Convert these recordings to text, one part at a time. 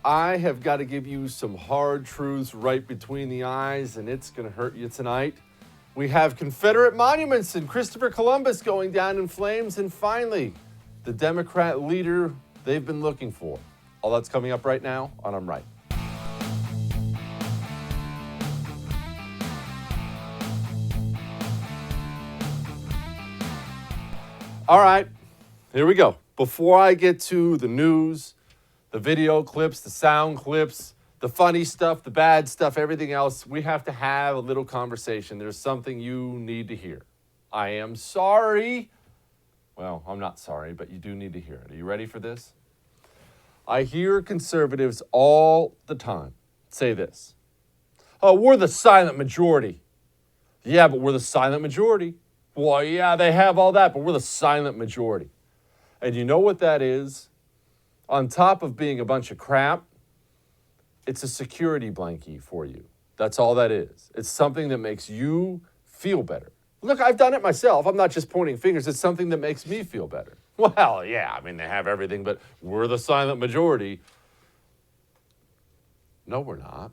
I have got to give you some hard truths right between the eyes, and it's going to hurt you tonight. We have Confederate monuments and Christopher Columbus going down in flames, and finally, the Democrat leader they've been looking for. All that's coming up right now on I'm Right. All right, here we go. Before I get to the news, the video clips, the sound clips, the funny stuff, the bad stuff, everything else, we have to have a little conversation. There's something you need to hear. I am sorry. Well, I'm not sorry, but you do need to hear it. Are you ready for this? I hear conservatives all the time say this. Oh, we're the silent majority. Yeah, but we're the silent majority. Well, yeah, they have all that, but we're the silent majority. And you know what that is? On top of being a bunch of crap, it's a security blankie for you. That's all that is. It's something that makes you feel better. Look, I've done it myself. I'm not just pointing fingers. It's something that makes me feel better. Well, yeah, I mean, they have everything, but we're the silent majority. No, we're not.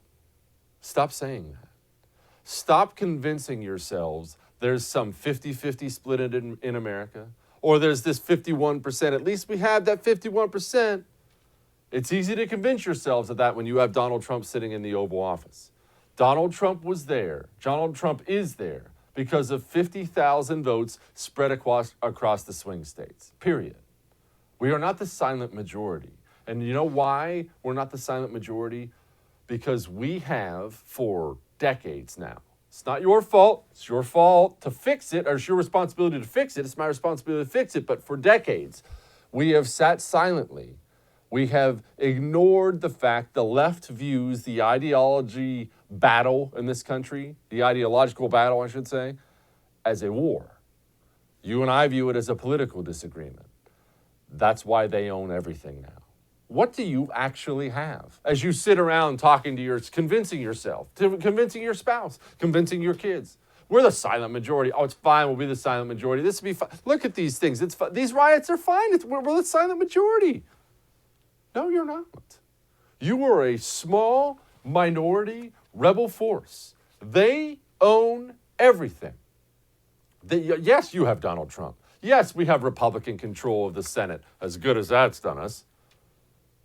Stop saying that. Stop convincing yourselves there's some 50-50 split in America, or there's this 51%. At least we have that 51%. It's easy to convince yourselves of that when you have Donald Trump sitting in the Oval Office. Donald Trump was there. Donald Trump is there because of 50,000 votes spread across the swing states, period. We are not the silent majority. And you know why we're not the silent majority? Because we have, for decades now, it's not your fault. It's your fault to fix it, or it's your responsibility to fix it. It's my responsibility to fix it. But for decades, we have sat silently. We have ignored the fact the left views the ideology battle in this country, the ideological battle, I should say, as a war. You and I view it as a political disagreement. That's why they own everything now. What do you actually have as you sit around talking to convincing yourself, convincing your spouse, convincing your kids? We're the silent majority. Oh, it's fine. We'll be the silent majority. This will be fine. Look at these things. It's fine. These riots are fine. We're the silent majority. No, you're not. You are a small minority rebel force. They own everything. Yes, you have Donald Trump. Yes, we have Republican control of the Senate, as good as that's done us.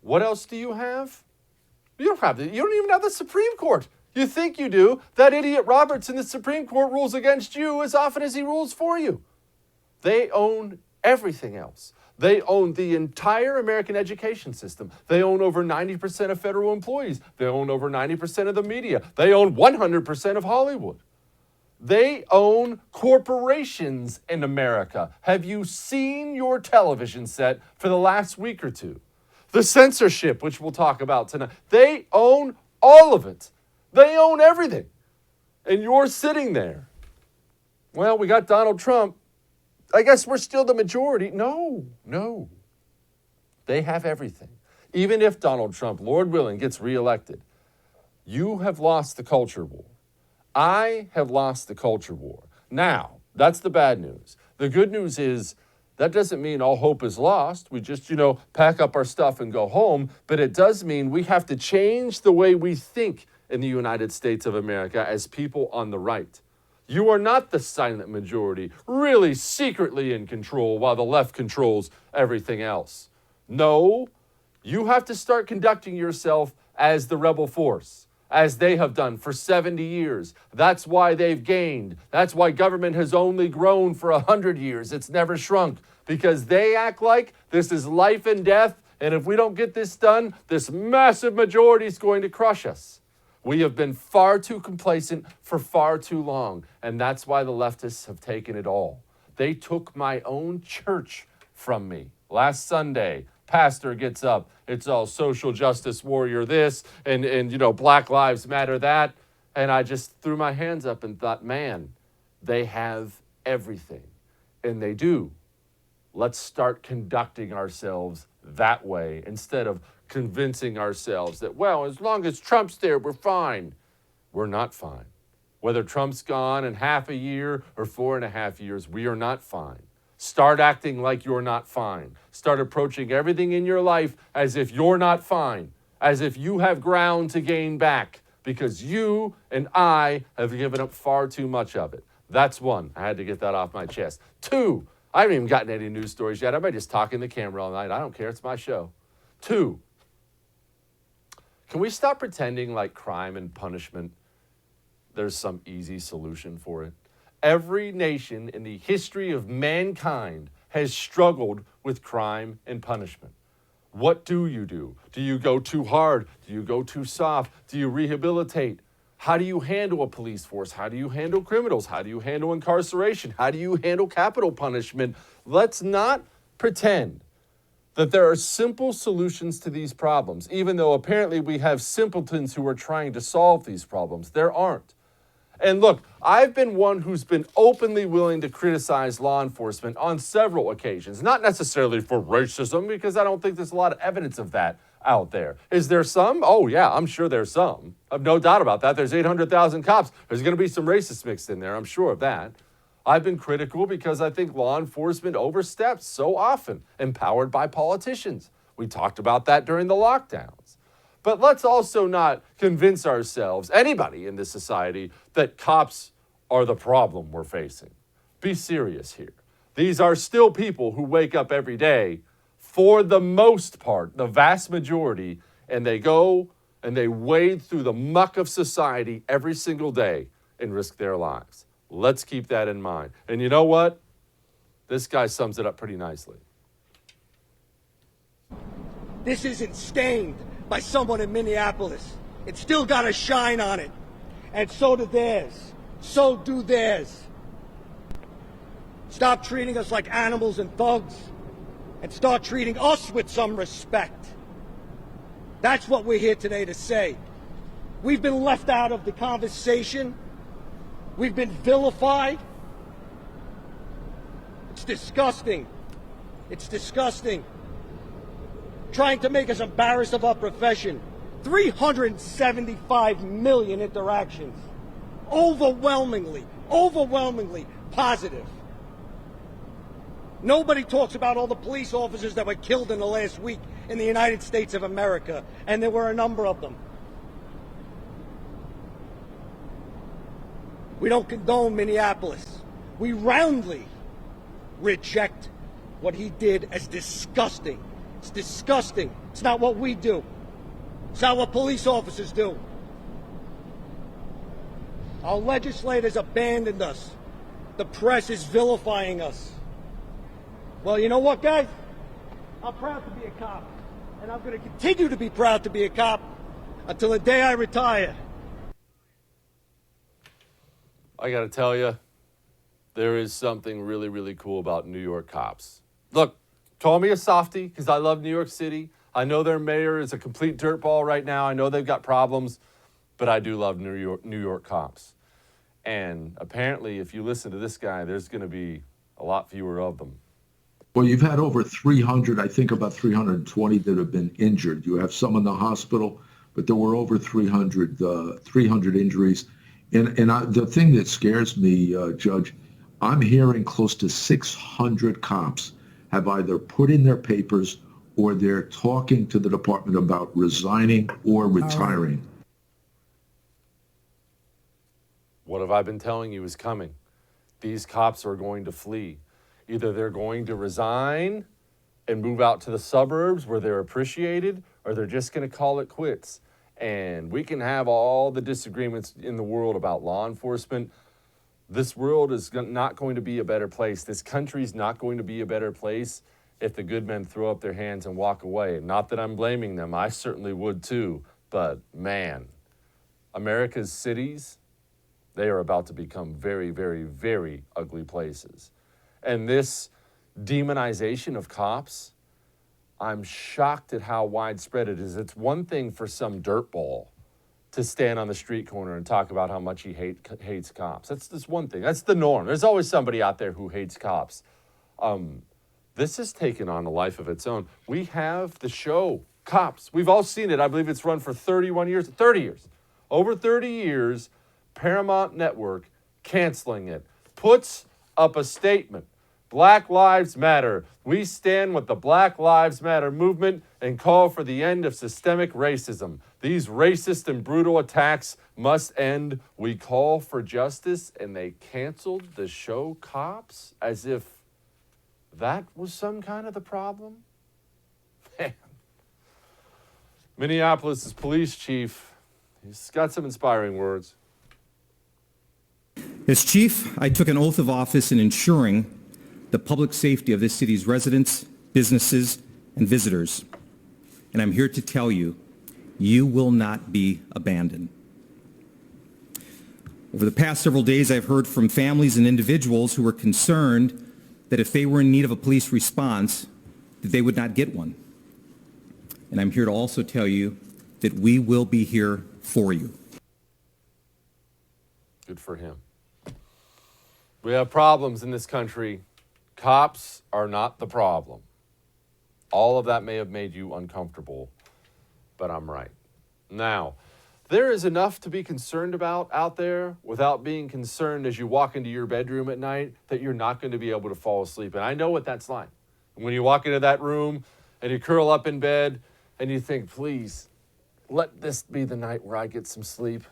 What else do you have? You don't even have the Supreme Court. You think you do. That idiot Roberts in the Supreme Court rules against you as often as he rules for you. They own everything else. They own the entire American education system. They own over 90% of federal employees. They own over 90% of the media. They own 100% of Hollywood. They own corporations in America. Have you seen your television set for the last week or two? The censorship, which we'll talk about tonight. They own all of it. They own everything. And you're sitting there. Well, we got Donald Trump. I guess we're still the majority. No. They have everything. Even if Donald Trump, Lord willing, gets reelected, you have lost the culture war. I have lost the culture war. Now, that's the bad news. The good news is that doesn't mean all hope is lost. We just, pack up our stuff and go home. But it does mean we have to change the way we think in the United States of America as people on the right. You are not the silent majority, really secretly in control while the left controls everything else. No, you have to start conducting yourself as the rebel force, as they have done for 70 years. That's why they've gained. That's why government has only grown for 100 years. It's never shrunk, because they act like this is life and death, and if we don't get this done, this massive majority is going to crush us. We have been far too complacent for far too long, and that's why the leftists have taken it all. They took my own church from me. Last Sunday, pastor gets up. It's all social justice warrior this, and Black Lives Matter that. And I just threw my hands up and thought, man, they have everything. And they do. Let's start conducting ourselves that way instead of convincing ourselves that, well, as long as Trump's there, we're fine. We're not fine. Whether Trump's gone in half a year or 4.5 years, we are not fine. Start acting like you're not fine. Start approaching everything in your life as if you're not fine. as if you have ground to gain back because you and I have given up far too much of it. That's one. I had to get that off my chest. Two, I haven't even gotten any news stories yet. I might just talk in the camera all night. I don't care. It's my show. Two, can we stop pretending like crime and punishment, there's some easy solution for it? Every nation in the history of mankind has struggled with crime and punishment. What do? Do you go too hard? Do you go too soft? Do you rehabilitate? How do you handle a police force? How do you handle criminals? How do you handle incarceration? How do you handle capital punishment? Let's not pretend that there are simple solutions to these problems, even though apparently we have simpletons who are trying to solve these problems. There aren't. And look, I've been one who's been openly willing to criticize law enforcement on several occasions, not necessarily for racism, because I don't think there's a lot of evidence of that out there. Is there some? Oh, yeah, I'm sure there's some. I've no doubt about that. There's 800,000 cops. There's going to be some racists mixed in there. I'm sure of that. I've been critical because I think law enforcement oversteps so often, empowered by politicians. We talked about that during the lockdowns. But let's also not convince ourselves, anybody in this society, that cops are the problem we're facing. Be serious here. These are still people who wake up every day, for the most part, the vast majority, and they go and they wade through the muck of society every single day and risk their lives. Let's keep that in mind. And you know what? This guy sums it up pretty nicely. This isn't stained by someone in Minneapolis. It's still got a shine on it. And so do theirs. So do theirs. Stop treating us like animals and thugs, and start treating us with some respect. That's what we're here today to say. We've been left out of the conversation. We've been vilified. It's disgusting. It's disgusting. Trying to make us embarrassed of our profession. 375 million interactions. Overwhelmingly positive. Nobody talks about all the police officers that were killed in the last week in the United States of America, and there were a number of them. We don't condone Minneapolis. We roundly reject what he did as disgusting. It's disgusting. It's not what we do. It's not what police officers do. Our legislators abandoned us. The press is vilifying us. Well, you know what, guys? I'm proud to be a cop. And I'm going to continue to be proud to be a cop until the day I retire. I got to tell you, there is something really, really cool about New York cops. Look, call me a softie because I love New York City. I know their mayor is a complete dirtball right now. I know they've got problems, but I do love New York cops. And apparently, if you listen to this guy, there's going to be a lot fewer of them. Well, you've had over 300, I think about 320 that have been injured. You have some in the hospital, but there were over 300 injuries. And the thing that scares me, Judge, I'm hearing close to 600 cops have either put in their papers or they're talking to the department about resigning or retiring. What have I been telling you is coming? These cops are going to flee. Either they're going to resign and move out to the suburbs where they're appreciated, or they're just going to call it quits. And we can have all the disagreements in the world about law enforcement. This world is not going to be a better place. This country's not going to be a better place if the good men throw up their hands and walk away. Not that I'm blaming them. I certainly would too. But man, America's cities, they are about to become very, very, very ugly places. And this demonization of cops, I'm shocked at how widespread it is. It's one thing for some dirtball to stand on the street corner and talk about how much he hates cops. That's just one thing. That's the norm. There's always somebody out there who hates cops. This has taken on a life of its own. We have the show, Cops. We've all seen it. I believe it's run for 30 years. Over 30 years, Paramount Network canceling it, puts up a statement Black Lives Matter. We stand with the Black Lives Matter movement and call for the end of systemic racism. These racist and brutal attacks must end. We call for justice, and they canceled the show Cops as if that was some kind of the problem. Man. Minneapolis' police chief, he's got some inspiring words. As chief, I took an oath of office in ensuring the public safety of this city's residents, businesses, and visitors. And I'm here to tell you, you will not be abandoned. Over the past several days, I've heard from families and individuals who were concerned that if they were in need of a police response, that they would not get one. And I'm here to also tell you that we will be here for you. Good for him. We have problems in this country. Cops are not the problem. All of that may have made you uncomfortable, but I'm right. Now, there is enough to be concerned about out there without being concerned as you walk into your bedroom at night that you're not going to be able to fall asleep. And I know what that's like. When you walk into that room and you curl up in bed and you think, please, let this be the night where I get some sleep.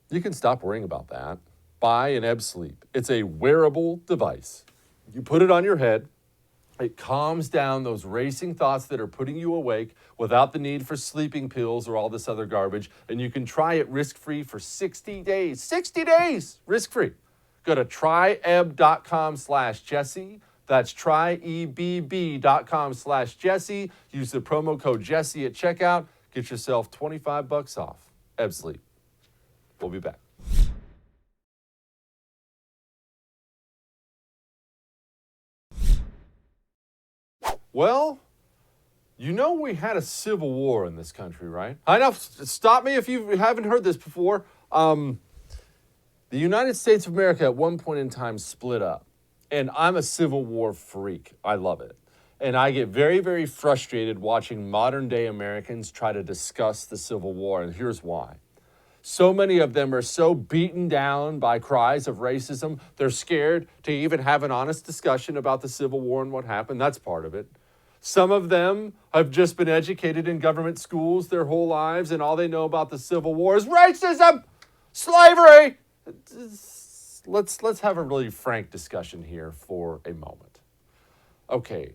You can stop worrying about that. Buy an Ebb Sleep. It's a wearable device. You put it on your head. It calms down those racing thoughts that are putting you awake without the need for sleeping pills or all this other garbage. And you can try it risk-free for 60 days. 60 days, risk-free. Go to tryebb.com/Jesse. That's tryebb.com/Jesse. Use the promo code Jesse at checkout. Get yourself $25 off. Ebb Sleep. We'll be back. Well, you know we had a civil war in this country, right? I know, stop me if you haven't heard this before. The United States of America at one point in time split up. And I'm a Civil War freak. I love it. And I get very, very frustrated watching modern day Americans try to discuss the Civil War. And here's why. So many of them are so beaten down by cries of racism, they're scared to even have an honest discussion about the Civil War and what happened. That's part of it. Some of them have just been educated in government schools their whole lives, and all they know about the Civil War is racism, slavery. Let's have a really frank discussion here for a moment. Okay,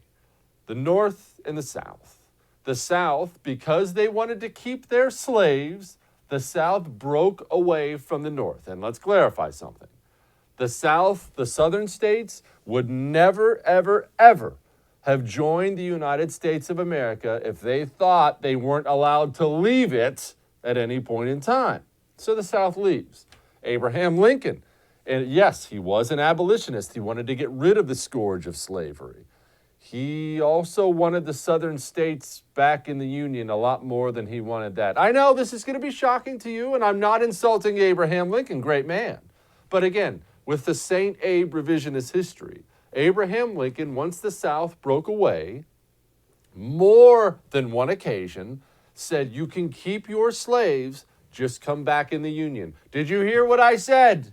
the North and the South. The South, because they wanted to keep their slaves, the South broke away from the North. And let's clarify something. The South, the southern states, would never, ever, ever have joined the United States of America if they thought they weren't allowed to leave it at any point in time. So the South leaves. Abraham Lincoln, and yes, he was an abolitionist. He wanted to get rid of the scourge of slavery. He also wanted the southern states back in the Union a lot more than he wanted that. I know this is going to be shocking to you, and I'm not insulting Abraham Lincoln, great man. But again, with the St. Abe revisionist history, Abraham Lincoln, once the South broke away, more than one occasion, said, you can keep your slaves, just come back in the Union. Did you hear what I said?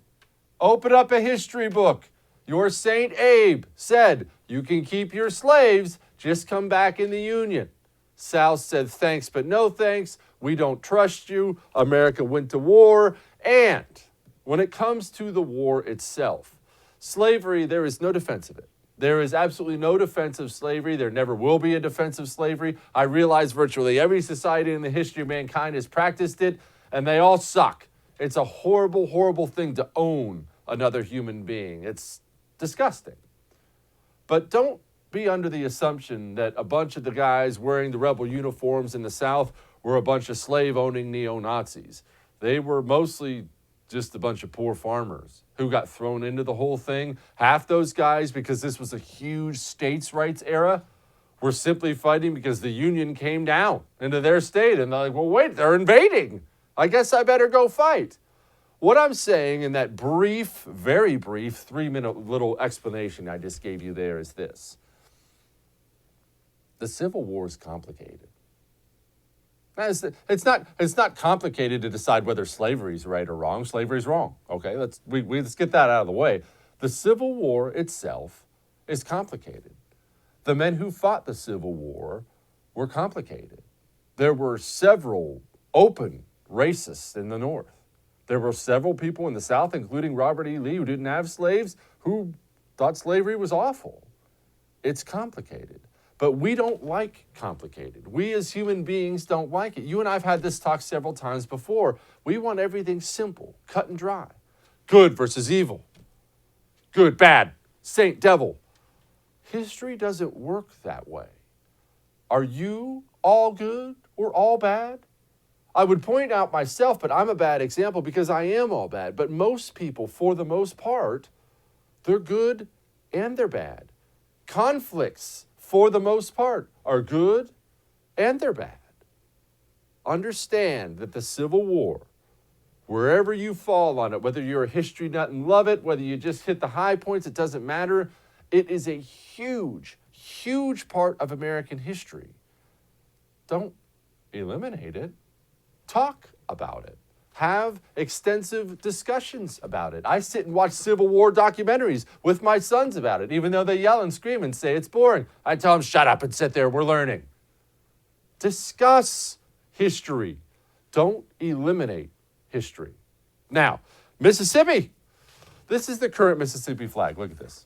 Open up a history book. Your St. Abe said, you can keep your slaves, just come back in the Union. South said, thanks, but no thanks. We don't trust you. America went to war. And when it comes to the war itself, slavery, there is no defense of it. There is absolutely no defense of slavery. There never will be a defense of slavery. I realize virtually every society in the history of mankind has practiced it, and they all suck. It's a horrible, horrible thing to own another human being. It's disgusting. But don't be under the assumption that a bunch of the guys wearing the rebel uniforms in the South were a bunch of slave-owning neo-Nazis. They were mostly just a bunch of poor farmers who got thrown into the whole thing. Half those guys, because this was a huge states' rights era, were simply fighting because the Union came down into their state. And they're like, well, wait, they're invading. I guess I better go fight. What I'm saying in that brief, very brief, 3-minute little explanation I just gave you there is this. The Civil War is complicated. It's not complicated to decide whether slavery is right or wrong. Slavery is wrong. Okay, let's get that out of the way. The Civil War itself is complicated. The men who fought the Civil War were complicated. There were several open racists in the North. There were several people in the South, including Robert E. Lee, who didn't have slaves, who thought slavery was awful. It's complicated. But we don't like complicated. We as human beings don't like it. You and I have had this talk several times before. We want everything simple, cut and dry. Good versus evil. Good, bad, saint, devil. History doesn't work that way. Are you all good or all bad? I would point out myself, but I'm a bad example because I am all bad. But most people, for the most part, they're good and they're bad. Conflicts, for the most part, are good and they're bad. Understand that the Civil War, wherever you fall on it, whether you're a history nut and love it, whether you just hit the high points, it doesn't matter. It is a huge, huge part of American history. Don't eliminate it. Talk about it. Have extensive discussions about it. I sit and watch Civil War documentaries with my sons about it, even though they yell and scream and say it's boring. I tell them, shut up and sit there, we're learning. Discuss history. Don't eliminate history. Now, Mississippi. This is the current Mississippi flag. Look at this.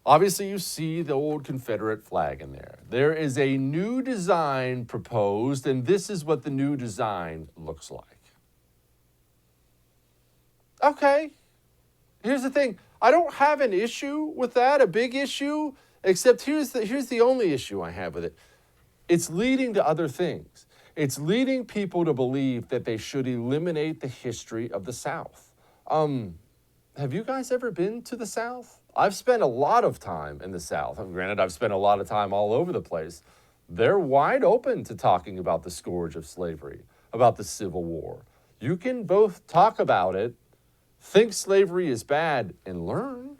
Obviously, you see the old Confederate flag in there. There is a new design proposed, and this is what the new design looks like. Okay, here's the thing. I don't have an issue with that, a big issue, except here's the only issue I have with it. It's leading to other things. It's leading people to believe that they should eliminate the history of the South. Have you guys ever been to the South? I've spent a lot of time in the South. And granted, I've spent a lot of time all over the place. They're wide open to talking about the scourge of slavery, about the Civil War. You can both talk about it, think slavery is bad, and learn.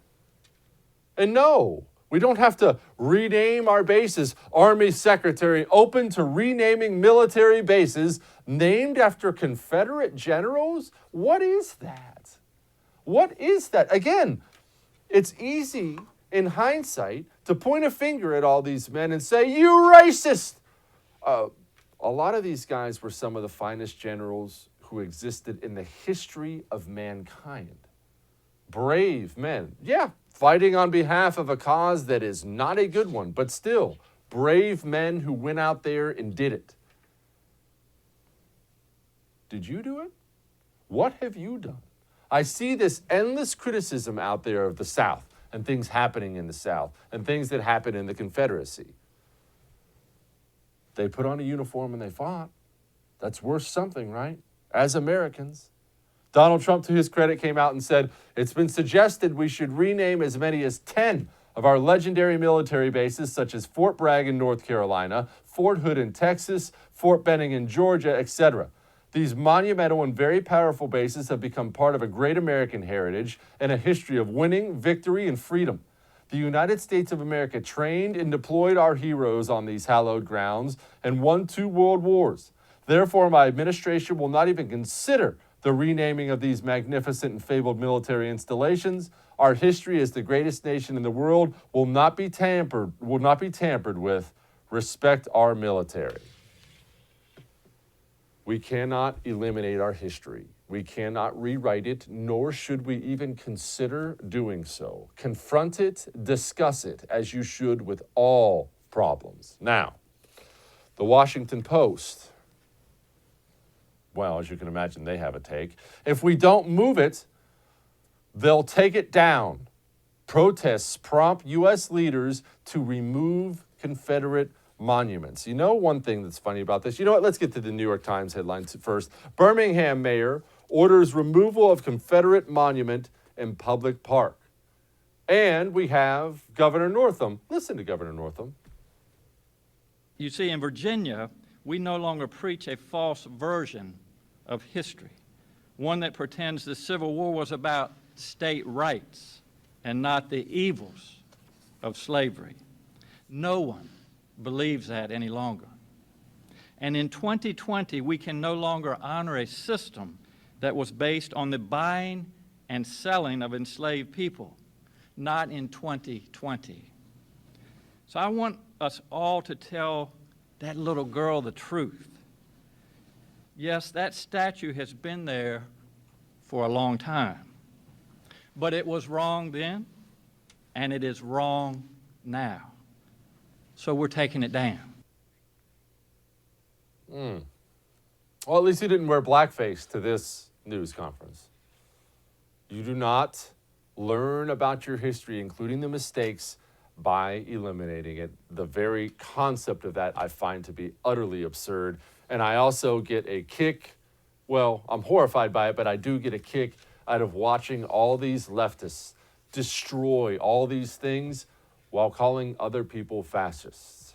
And no, we don't have to rename our bases. Army Secretary open to renaming military bases named after Confederate generals? What is that? What is that? Again, it's easy in hindsight to point a finger at all these men and say, you racist. A lot of these guys were some of the finest generals who existed in the history of mankind. Brave men. Yeah, fighting on behalf of a cause that is not a good one, but still, brave men who went out there and did it. Did you do it? What have you done? I see this endless criticism out there of the South and things happening in the South and things that happened in the Confederacy. They put on a uniform and they fought. That's worth something, right? As Americans. Donald Trump, to his credit, came out and said, it's been suggested we should rename as many as 10 of our legendary military bases, such as Fort Bragg in North Carolina, Fort Hood in Texas, Fort Benning in Georgia, etc. These monumental and very powerful bases have become part of a great American heritage and a history of winning, victory, and freedom. The United States of America trained and deployed our heroes on these hallowed grounds and won 2 world wars. Therefore, my administration will not even consider the renaming of these magnificent and fabled military installations. Our history as the greatest nation in the world will not be tampered with. Respect our military. We cannot eliminate our history. We cannot rewrite it, nor should we even consider doing so. Confront it, discuss it, as you should with all problems. Now, the Washington Post. Well, as you can imagine, they have a take. If we don't move it, they'll take it down. Protests prompt U.S. leaders to remove Confederate monuments. You know one thing that's funny about this? You know what? Let's get to the New York Times headlines first. Birmingham mayor orders removal of Confederate monument in public park. And we have Governor Northam. Listen to Governor Northam. You see, in Virginia, we no longer preach a false version of history, one that pretends the Civil War was about state rights and not the evils of slavery. No one believes that any longer. And in 2020, we can no longer honor a system that was based on the buying and selling of enslaved people, not in 2020. So I want us all to tell that little girl the truth. Yes, that statue has been there for a long time, but it was wrong then, and it is wrong now. So we're taking it down. Well, at least he didn't wear blackface to this news conference. You do not learn about your history, including the mistakes, by eliminating it. The very concept of that I find to be utterly absurd. And I also get a kick, well, I'm horrified by it, but I do get a kick out of watching all these leftists destroy all these things while calling other people fascists.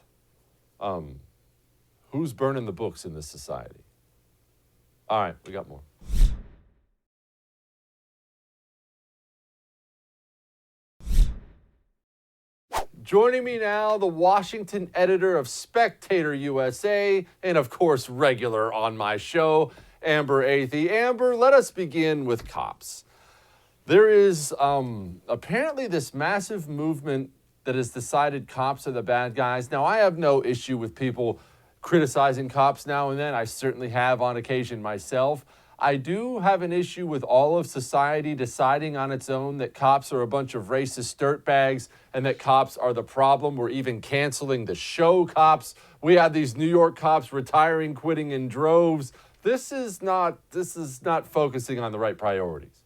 Who's burning the books in this society? All right, we got more. Joining me now, the Washington editor of Spectator USA, and of course, regular on my show, Amber Athey. Amber, let us begin with cops. There is apparently this massive movement that has decided cops are the bad guys. Now, I have no issue with people criticizing cops now and then. I certainly have on occasion myself. I do have an issue with all of society deciding on its own that cops are a bunch of racist dirtbags and that cops are the problem. We're even canceling the show Cops. We have these New York cops retiring, quitting in droves. This is not focusing on the right priorities.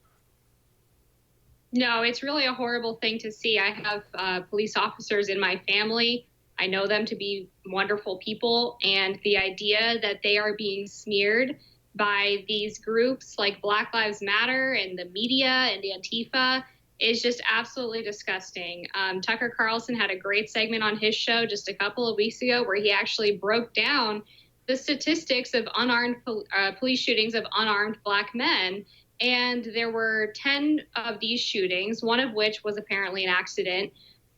No, it's really a horrible thing to see. I have police officers in my family. I know them to be wonderful people, and the idea that they are being smeared by these groups like Black Lives Matter and the media and the Antifa is just absolutely disgusting. Tucker Carlson had a great segment on his show just a couple of weeks ago where he actually broke down the statistics of unarmed police shootings of unarmed Black men. And there were 10 of these shootings, one of which was apparently an accident.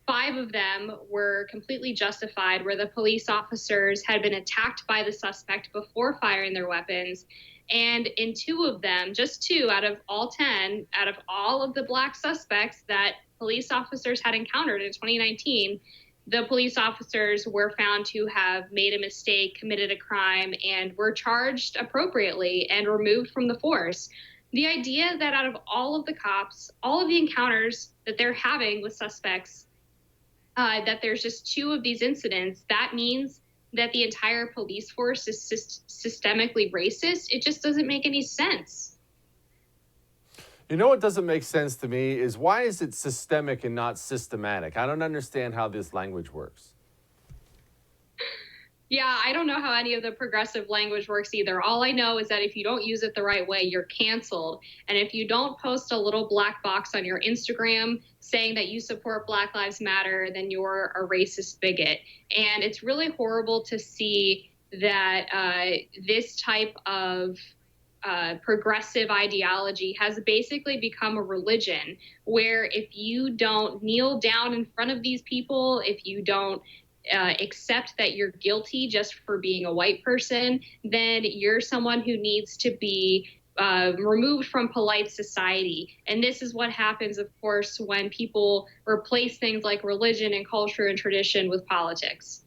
5 of them were completely justified, where the police officers had been attacked by the suspect before firing their weapons. And in 2 of them, just 2 out of all 10, out of all of the Black suspects that police officers had encountered in 2019, the police officers were found to have made a mistake, committed a crime, and were charged appropriately and removed from the force. The idea that out of all of the cops, all of the encounters that they're having with suspects, that there's just 2 of these incidents, that means that the entire police force is systemically racist. It just doesn't make any sense. You know what doesn't make sense to me is why is it systemic and not systematic? I don't understand how this language works. Yeah, I don't know how any of the progressive language works either. All I know is that if you don't use it the right way, you're canceled. And if you don't post a little black box on your Instagram saying that you support Black Lives Matter, then you're a racist bigot. And it's really horrible to see that this type of progressive ideology has basically become a religion where if you don't kneel down in front of these people, if you don't accept that you're guilty just for being a white person, then you're someone who needs to be removed from polite society. And this is what happens, of course, when people replace things like religion and culture and tradition with politics.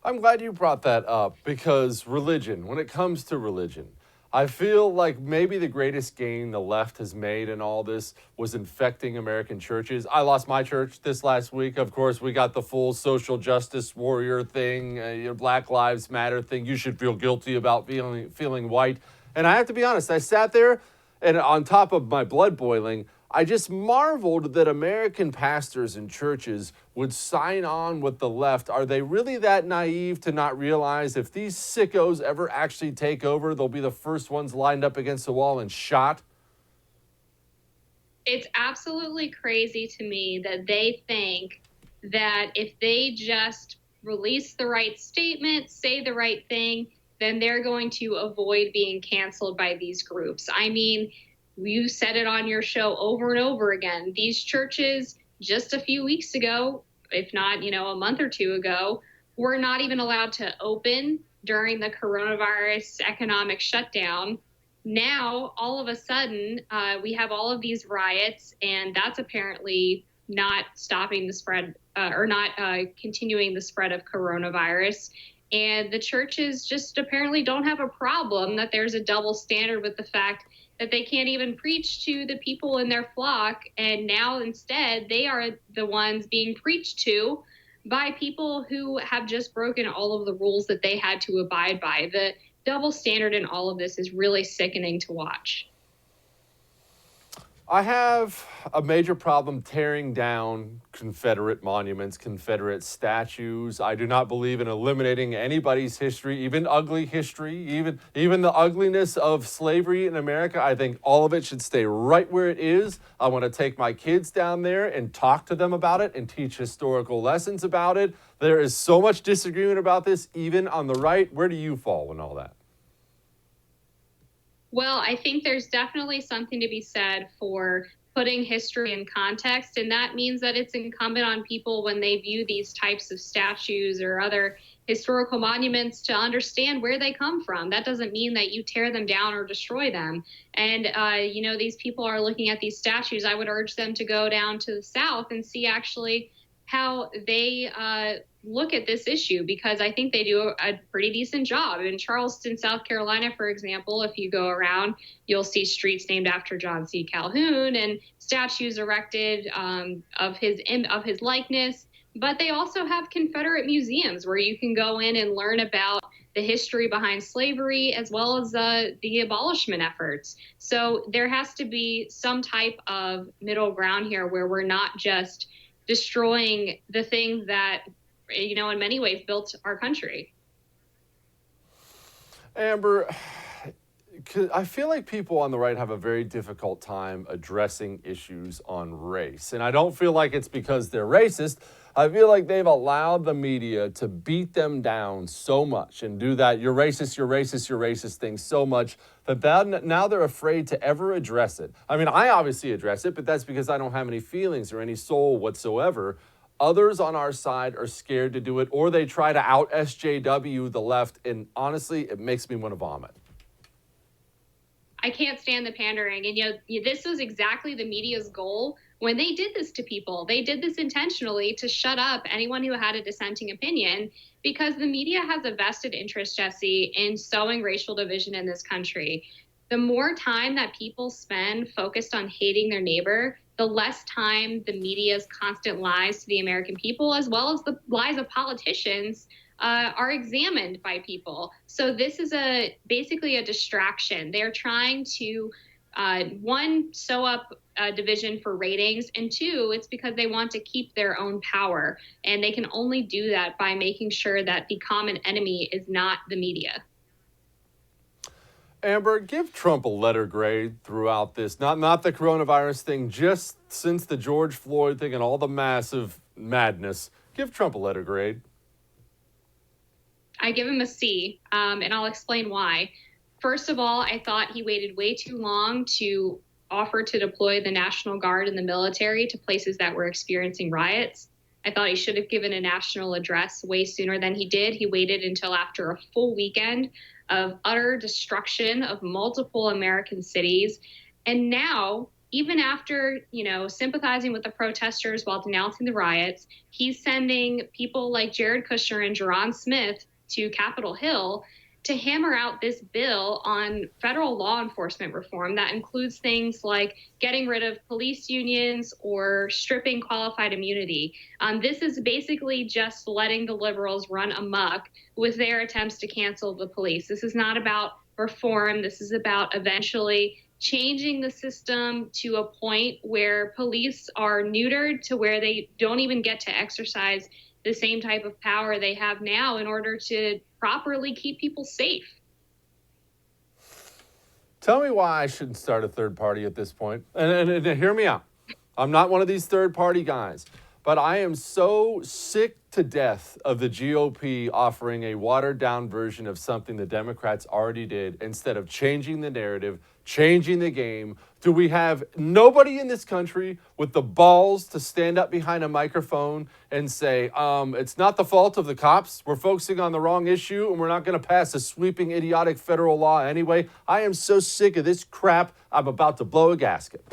I'm glad you brought that up because religion, when it comes to religion, I feel like maybe the greatest gain the left has made in all this was infecting American churches. I lost my church this last week. Of course, we got the full social justice warrior thing, Black Lives Matter thing. You should feel guilty about feeling white. And I have to be honest, I sat there and on top of my blood boiling, I just marveled that American pastors and churches would sign on with the left. Are they really that naive to not realize if these sickos ever actually take over, they'll be the first ones lined up against the wall and shot? It's absolutely crazy to me that they think that if they just release the right statement, say the right thing, then they're going to avoid being canceled by these groups. I mean, you said it on your show over and over again. These churches just a few weeks ago, if not, a month or 2 ago, were not even allowed to open during the coronavirus economic shutdown. Now, all of a sudden, we have all of these riots, and that's apparently not stopping the spread or not continuing the spread of coronavirus. And the churches just apparently don't have a problem that there's a double standard with the fact that they can't even preach to the people in their flock. And now instead, they are the ones being preached to by people who have just broken all of the rules that they had to abide by. The double standard in all of this is really sickening to watch. I have a major problem tearing down Confederate monuments, Confederate statues. I do not believe in eliminating anybody's history, even ugly history, even the ugliness of slavery in America. I think all of it should stay right where it is. I want to take my kids down there and talk to them about it and teach historical lessons about it. There is so much disagreement about this, even on the right. Where do you fall in all that? Well, I think there's definitely something to be said for putting history in context, and that means that it's incumbent on people when they view these types of statues or other historical monuments to understand where they come from. That doesn't mean that you tear them down or destroy them. And, these people are looking at these statues. I would urge them to go down to the South and see actually how they look at this issue, because I think they do a pretty decent job. In Charleston, South Carolina, for example, if you go around, you'll see streets named after John C. Calhoun and statues erected of his likeness. But they also have Confederate museums where you can go in and learn about the history behind slavery as well as the abolishment efforts. So there has to be some type of middle ground here where we're not just destroying the things that, in many ways built our country. Amber, I feel like people on the right have a very difficult time addressing issues on race. And I don't feel like it's because they're racist. I feel like they've allowed the media to beat them down so much and do that you're racist, you're racist, you're racist thing so much that now they're afraid to ever address it. I mean, I obviously address it, but that's because I don't have any feelings or any soul whatsoever. Others on our side are scared to do it, or they try to out SJW the left, and honestly, it makes me want to vomit. I can't stand the pandering. And, this was exactly the media's goal when they did this to people. They did this intentionally to shut up anyone who had a dissenting opinion, because the media has a vested interest, Jesse, in sowing racial division in this country. The more time that people spend focused on hating their neighbor, the less time the media's constant lies to the American people, as well as the lies of politicians, are examined by people. So this is basically a distraction. They're trying to, one, sew up a division for ratings, and two, it's because they want to keep their own power. And they can only do that by making sure that the common enemy is not the media. Amber, give Trump a letter grade throughout this. Not the coronavirus thing, just since the George Floyd thing and all the massive madness. Give Trump a letter grade. I give him a C, and I'll explain why. First of all, I thought he waited way too long to offer to deploy the National Guard and the military to places that were experiencing riots. I thought he should have given a national address way sooner than he did. He waited until after a full weekend of utter destruction of multiple American cities. And now, even after, sympathizing with the protesters while denouncing the riots, he's sending people like Jared Kushner and Jerron Smith to Capitol Hill to hammer out this bill on federal law enforcement reform that includes things like getting rid of police unions or stripping qualified immunity. This is basically just letting the liberals run amok with their attempts to cancel the police. This is not about reform. This is about eventually changing the system to a point where police are neutered to where they don't even get to exercise the same type of power they have now in order to properly keep people safe. Tell me why I shouldn't start a third party at this point. And hear me out. I'm not one of these third party guys, but I am so sick to death of the GOP offering a watered down version of something the Democrats already did instead of changing the narrative, changing the game? Do we have nobody in this country with the balls to stand up behind a microphone and say, it's not the fault of the cops, we're focusing on the wrong issue, and we're not going to pass a sweeping, idiotic federal law anyway? I am so sick of this crap, I'm about to blow a gasket.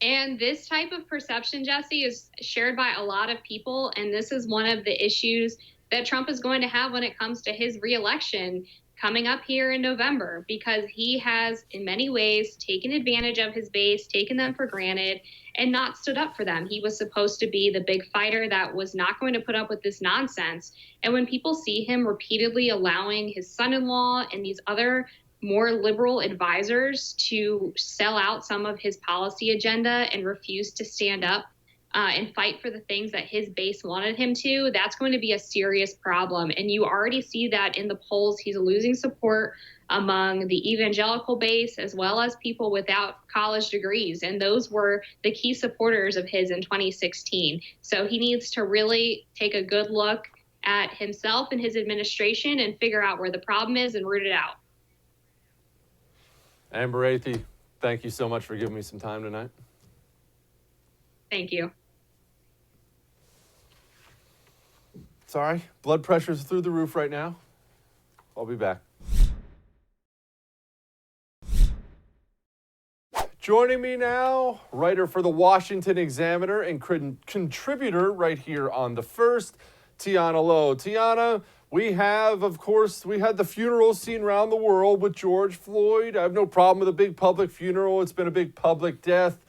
And this type of perception, Jesse, is shared by a lot of people. And this is one of the issues that Trump is going to have when it comes to his reelection coming up here in November, because he has in many ways taken advantage of his base, taken them for granted, and not stood up for them. He was supposed to be the big fighter that was not going to put up with this nonsense. And when people see him repeatedly allowing his son-in-law and these other more liberal advisors to sell out some of his policy agenda and refuse to stand up and fight for the things that his base wanted him to, that's going to be a serious problem. And you already see that in the polls. He's losing support among the evangelical base as well as people without college degrees. And those were the key supporters of his in 2016. So he needs to really take a good look at himself and his administration and figure out where the problem is and root it out. Amber Athey, thank you so much for giving me some time tonight. Thank you. Sorry, blood pressure's through the roof right now. I'll be back. Joining me now, writer for the Washington Examiner and contributor right here on The First, Tiana Lowe. Tiana, we had the funeral seen around the world with George Floyd. I have no problem with a big public funeral. It's been a big public death.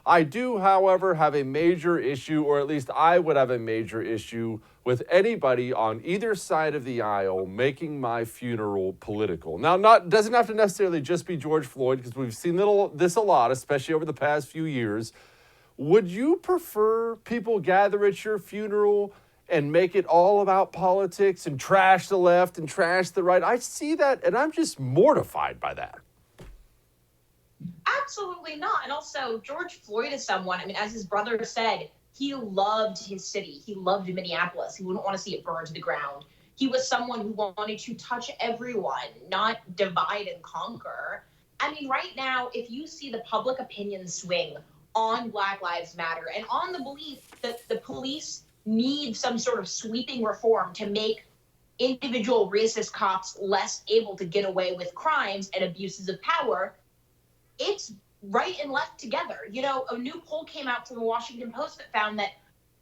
I do, however, have a major issue, or at least I would have a major issue with anybody on either side of the aisle making my funeral political. Now, doesn't have to necessarily just be George Floyd, because we've seen this a lot, especially over the past few years. Would you prefer people gather at your funeral and make it all about politics and trash the left and trash the right? I see that, and I'm just mortified by that. Absolutely not. And also, George Floyd is someone, I mean, as his brother said, he loved his city. He loved Minneapolis. He wouldn't want to see it burn to the ground. He was someone who wanted to touch everyone, not divide and conquer. I mean, right now, if you see the public opinion swing on Black Lives Matter and on the belief that the police need some sort of sweeping reform to make individual racist cops less able to get away with crimes and abuses of power, it's right and left together. You know, a new poll came out from the Washington Post that found that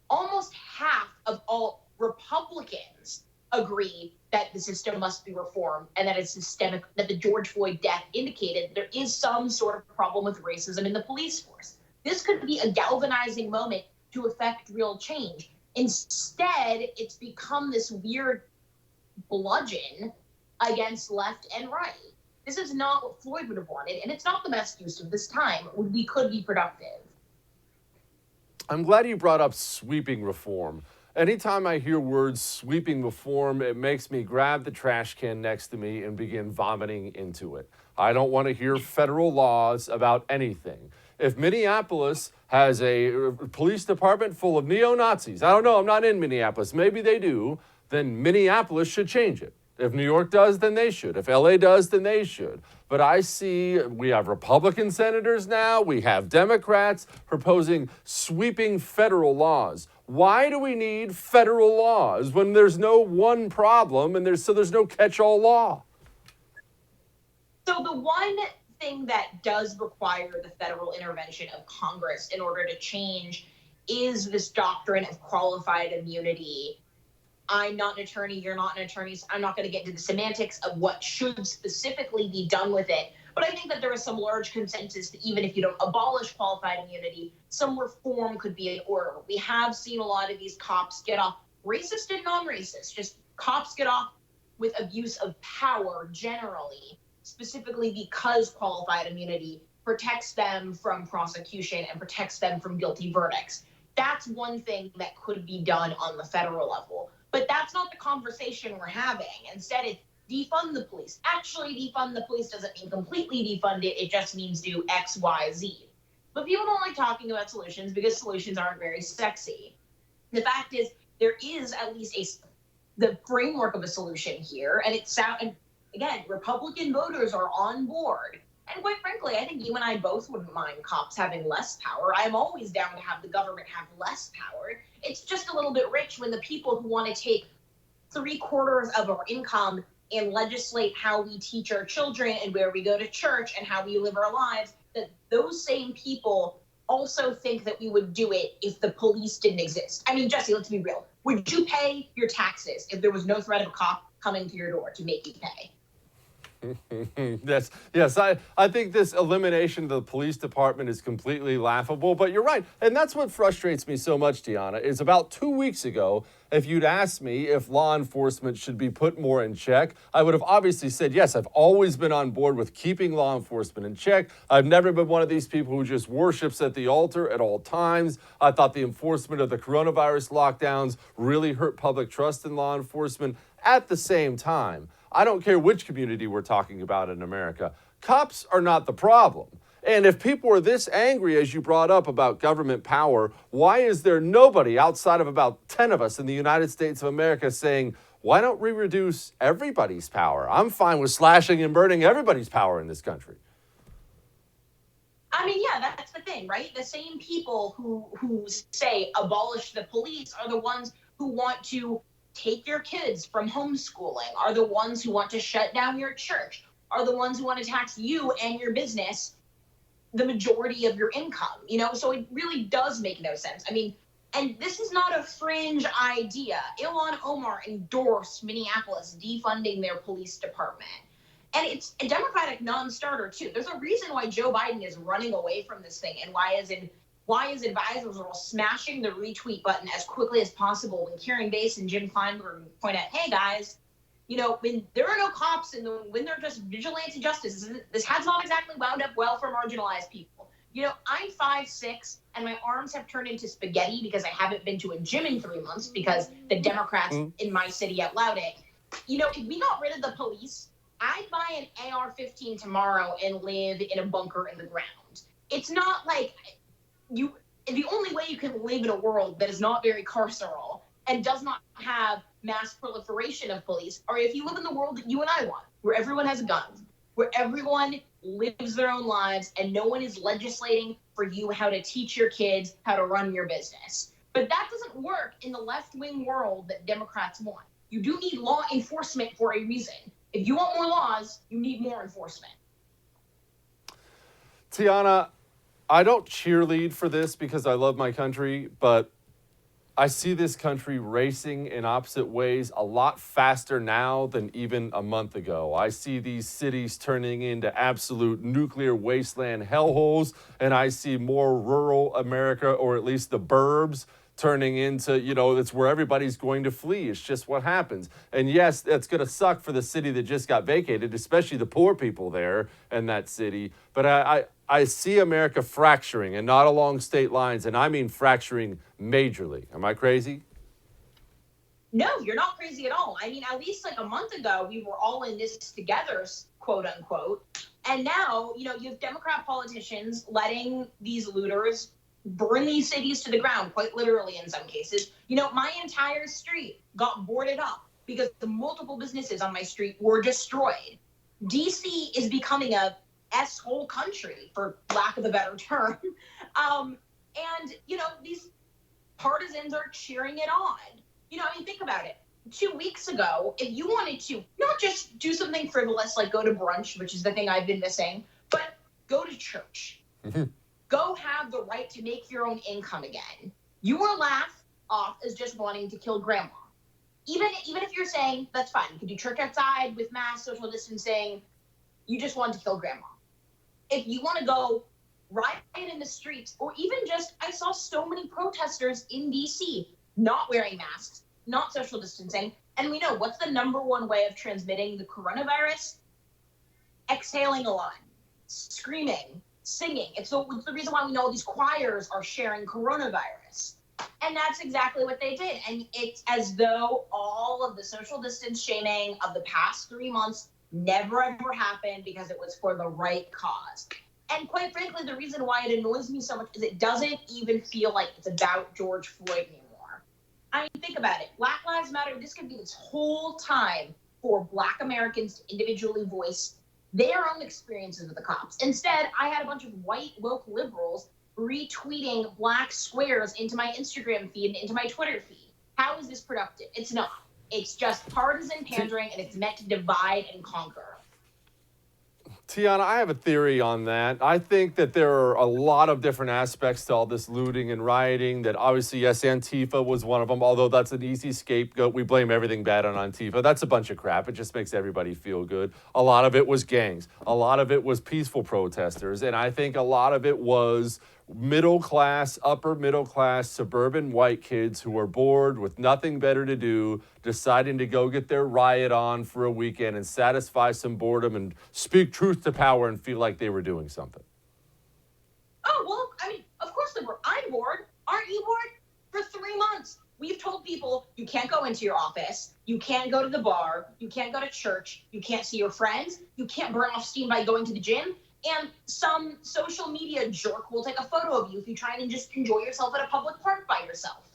almost half of all Republicans agree that the system must be reformed and that it's systemic, that the George Floyd death indicated there is some sort of problem with racism in the police force. This could be a galvanizing moment to affect real change. Instead, it's become this weird bludgeon against left and right. This is not what Floyd would have wanted, and it's not the best use of this time. We could be productive. I'm glad you brought up sweeping reform. Anytime I hear words sweeping reform, it makes me grab the trash can next to me and begin vomiting into it. I don't want to hear federal laws about anything. If Minneapolis has a police department full of neo-Nazis, I don't know, I'm not in Minneapolis, maybe they do, then Minneapolis should change it. If New York does, then they should. If LA does, then they should. But I see we have Republican senators now, we have Democrats proposing sweeping federal laws. Why do we need federal laws when there's no one problem and there's no catch-all law? So the one thing that does require the federal intervention of Congress in order to change is this doctrine of qualified immunity. I'm not an attorney, you're not an attorney, so I'm not going to get into the semantics of what should specifically be done with it. But I think that there is some large consensus that even if you don't abolish qualified immunity, some reform could be in order. We have seen a lot of these cops get off, racist and non-racist, just cops get off with abuse of power generally, specifically because qualified immunity protects them from prosecution and protects them from guilty verdicts. That's one thing that could be done on the federal level. But that's not the conversation we're having. Instead, it's defund the police. Actually, defund the police doesn't mean completely defund it. It just means do X, Y, Z. But people don't like talking about solutions because solutions aren't very sexy. The fact is, there is at least the framework of a solution here, and again, Republican voters are on board. And quite frankly, I think you and I both wouldn't mind cops having less power. I'm always down to have the government have less power. It's just a little bit rich when the people who want to take 3/4 of our income and legislate how we teach our children and where we go to church and how we live our lives, that those same people also think that we would do it if the police didn't exist. I mean, Jesse, let's be real. Would you pay your taxes if there was no threat of a cop coming to your door to make you pay? Yes, I think this elimination of the police department is completely laughable, but you're right. And that's what frustrates me so much, Tiana, is about 2 weeks ago, if you'd asked me if law enforcement should be put more in check, I would have obviously said, yes, I've always been on board with keeping law enforcement in check. I've never been one of these people who just worships at the altar at all times. I thought the enforcement of the coronavirus lockdowns really hurt public trust in law enforcement. At the same time, I don't care which community we're talking about in America. Cops are not the problem. And if people are this angry, as you brought up, about government power, why is there nobody outside of about 10 of us in the United States of America saying, why don't we reduce everybody's power? I'm fine with slashing and burning everybody's power in this country. I mean, yeah, that's the thing, right? The same people who say abolish the police are the ones who want to take your kids from homeschooling, are the ones who want to shut down your church, are the ones who want to tax you and your business the majority of your income, So it really does make no sense. I mean, and this is not a fringe idea. Ilhan Omar endorsed Minneapolis defunding their police department. And it's a Democratic non-starter, too. There's a reason why Joe Biden is running away from this thing and why his advisors are all smashing the retweet button as quickly as possible when Karen Bass and Jim Feinberg point out, hey, guys, when there are no cops and when they're just vigilante justice, this has not exactly wound up well for marginalized people. I'm 5'6", and my arms have turned into spaghetti because I haven't been to a gym in 3 months because the Democrats in my city outlawed it. If we got rid of the police, I'd buy an AR-15 tomorrow and live in a bunker in the ground. It's not like the only way you can live in a world that is not very carceral and does not have mass proliferation of police are if you live in the world that you and I want, where everyone has a gun, where everyone lives their own lives and no one is legislating for you how to teach your kids how to run your business. But that doesn't work in the left-wing world that Democrats want. You do need law enforcement for a reason. If you want more laws, you need more enforcement. Tiana, I don't cheerlead for this because I love my country, but I see this country racing in opposite ways a lot faster now than even a month ago. I see these cities turning into absolute nuclear wasteland hellholes, and I see more rural America, or at least the burbs, turning into, it's where everybody's going to flee. It's just what happens. And yes, that's going to suck for the city that just got vacated, especially the poor people there in that city. But I see America fracturing, and not along state lines, and I mean fracturing majorly. Am I crazy? No, you're not crazy at all. I mean, at least like a month ago, we were all in this together, quote unquote. And now, you have Democrat politicians letting these looters burn these cities to the ground, quite literally in some cases. My entire street got boarded up because the multiple businesses on my street were destroyed. DC is becoming a S-hole country, for lack of a better term. And, these partisans are cheering it on. Think about it. 2 weeks ago, if you wanted to not just do something frivolous like go to brunch, which is the thing I've been missing, but go to church. Mm-hmm. Go have the right to make your own income again. You were laughed off as just wanting to kill grandma. Even if you're saying, that's fine, you can do church outside with mass social distancing, you just want to kill grandma. If you want to go riot in the streets, or even just, I saw so many protesters in DC not wearing masks, not social distancing, and we know what's the number one way of transmitting the coronavirus? Exhaling a lot, screaming, singing. It's the reason why we know these choirs are sharing coronavirus. And that's exactly what they did. And it's as though all of the social distance shaming of the past 3 months never ever happened because it was for the right cause. And quite frankly, the reason why it annoys me so much is it doesn't even feel like it's about George Floyd anymore. I mean, think about it. Black Lives Matter, this could be this whole time for Black Americans to individually voice their own experiences with the cops. Instead, I had a bunch of white woke liberals retweeting Black squares into my Instagram feed and into my Twitter feed. How is this productive? It's not. It's just partisan pandering, and it's meant to divide and conquer. Tiana, I have a theory on that. I think that there are a lot of different aspects to all this looting and rioting. That obviously, yes, Antifa was one of them, although that's an easy scapegoat. We blame everything bad on Antifa. That's a bunch of crap. It just makes everybody feel good. A lot of it was gangs. A lot of it was peaceful protesters. And I think a lot of it was middle class, upper middle class, suburban white kids who were bored with nothing better to do, deciding to go get their riot on for a weekend and satisfy some boredom and speak truth to power and feel like they were doing something. Oh, well, I mean, of course they were. I'm bored. Aren't you bored? For 3 months, we've told people you can't go into your office, you can't go to the bar, you can't go to church, you can't see your friends, you can't burn off steam by going to the gym, and some social media jerk will take a photo of you if you try and just enjoy yourself at a public park by yourself.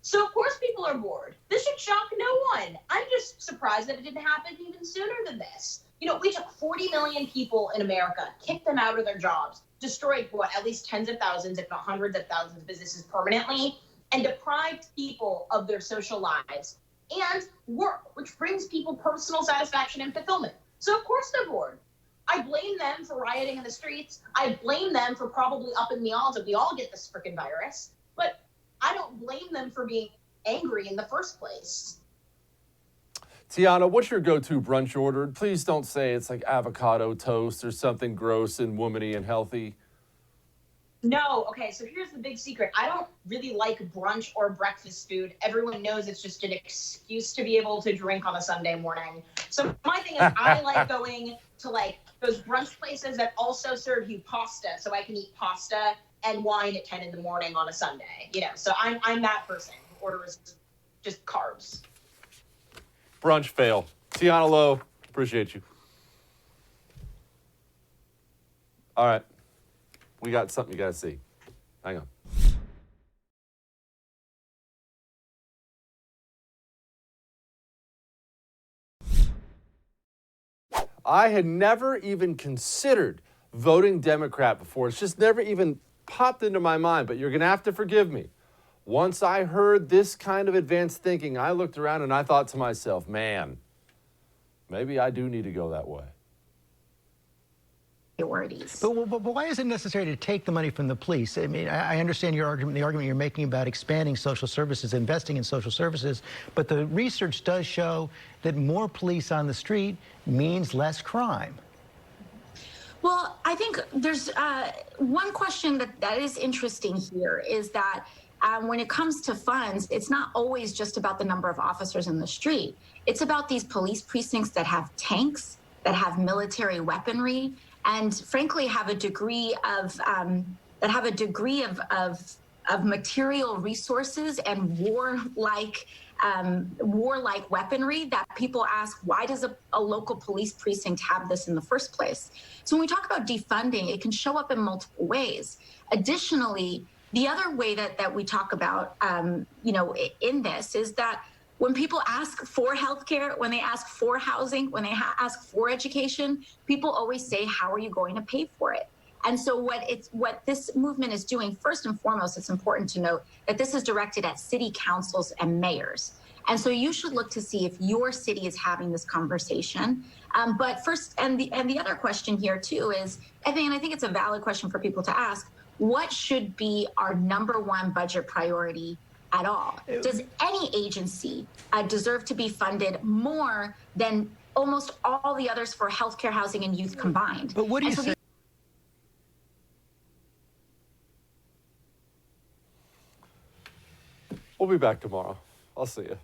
So of course people are bored. This should shock no one. I'm just surprised that it didn't happen even sooner than this. You know, we took 40 million people in America, kicked them out of their jobs, destroyed at least tens of thousands, if not hundreds of thousands of businesses permanently, and deprived people of their social lives and work, which brings people personal satisfaction and fulfillment. So of course they're bored. I blame them for rioting in the streets. I blame them for probably upping the odds that we all get this frickin' virus. But I don't blame them for being angry in the first place. Tiana, what's your go-to brunch order? Please don't say it's like avocado toast or something gross and womany and healthy. No, okay, so here's the big secret. I don't really like brunch or breakfast food. Everyone knows it's just an excuse to be able to drink on a Sunday morning. So my thing is I like going to like those brunch places that also serve you pasta, so I can eat pasta and wine at 10 in the morning on a Sunday. You know, so I'm that person who orders just carbs. Brunch fail. Tiana Lowe, appreciate you. All right. We got something you got to see. Hang on. I had never even considered voting Democrat before. It's just never even popped into my mind, but you're going to have to forgive me. Once I heard this kind of advanced thinking, I looked around and I thought to myself, man, maybe I do need to go that way. Priorities. But why is it necessary to take the money from the police? I mean, I understand your argument, the argument you're making about expanding social services, investing in social services, but the research does show that more police on the street means less crime. Well, I think there's one question that is interesting here is that when it comes to funds, it's not always just about the number of officers in the street. It's about these police precincts that have tanks, that have military weaponry, and frankly have a degree of material resources and warlike weaponry that people ask, why does a local police precinct have this in the first place? So when we talk about defunding, it can show up in multiple ways. Additionally, the other way that we talk about, in this is that when people ask for healthcare, when they ask for housing, when they ask for education, people always say, how are you going to pay for it? And so what this movement is doing, first and foremost, it's important to note that this is directed at city councils and mayors. And so you should look to see if your city is having this conversation. But first, and the other question here too is, I think it's a valid question for people to ask, what should be our number one budget priority at all? Does any agency deserve to be funded more than almost all the others for healthcare, housing, and youth combined? But what do you say? We'll be back tomorrow. I'll see you.